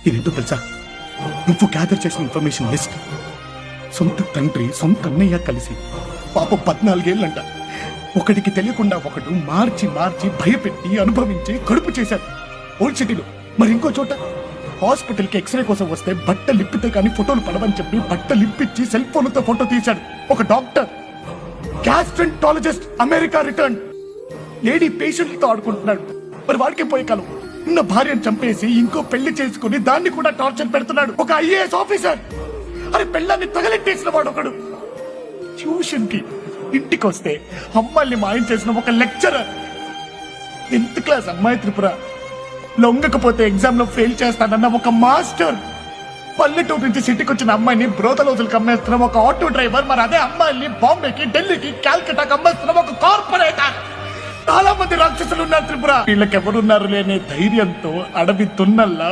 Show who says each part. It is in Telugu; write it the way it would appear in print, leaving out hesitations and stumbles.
Speaker 1: ఇదేంటో తెలుసా? నువ్వు గ్యాదర్ చేసిన ఇన్ఫర్మేషన్ లిస్ట్ సొంత తండ్రి సొంత అన్నయ్య కలిసి పాప 14 ఏళ్ళంట ఒకటికి తెలియకుండా ఒకడు మార్చి మార్చి భయపెట్టి అనుభవించి కడుపు చేశాడు ఓల్డ్ సిటీలో. మరి ఇంకో చోట హాస్పిటల్కి ఎక్స్రే కోసం వస్తే బట్టలు ఇప్పితే కానీ ఫోటోలు పడవని చెప్పి బట్టలు ఇప్పించి సెల్ ఫోన్లతో ఫోటో తీశాడు ఒక doctor. Gastroenterologist America return lady పేషెంట్లతో ఆడుకుంటున్నాడు. మరి వాడికి పోయే కాలం ఉన్న భార్యను చంపేసి ఇంకో పెళ్లి చేసుకుని దాన్ని కూడా టార్చర్ పెడుతున్నాడు ఒక ఐఏఎస్ ఆఫీసర్. అరే పెళ్ళాన్ని తగలెట్టేసిన వాడు ఒకడు. ట్యూషన్ కి ఇంటికి వస్తే అమ్మాయిల్ని మాయం చేసిన ఒక లెక్చరర్. 10th క్లాస్ అమ్మాయి త్రిపుర లొంగకపోతే ఎగ్జామ్ లో ఫెయిల్ చేస్తానన్న ఒక మాస్టర్. పల్లెటూరు నుంచి సిటీకి వచ్చిన అమ్మాయిని బ్రోతలోజులకు అమ్మేస్తున్న ఒక ఆటో డ్రైవర్. మరి అదే అమ్మాయిల్ని బాంబేకి ఢిల్లీకి కాల్కటాకి అమ్మేస్తున్న ఒక కార్పొరేటర్. చాలా మంది రాక్షసులు ఉన్నారు త్రిపుర. వీళ్ళకెవరున్నారు లేని ధైర్యంతో అడవి తున్నల్లా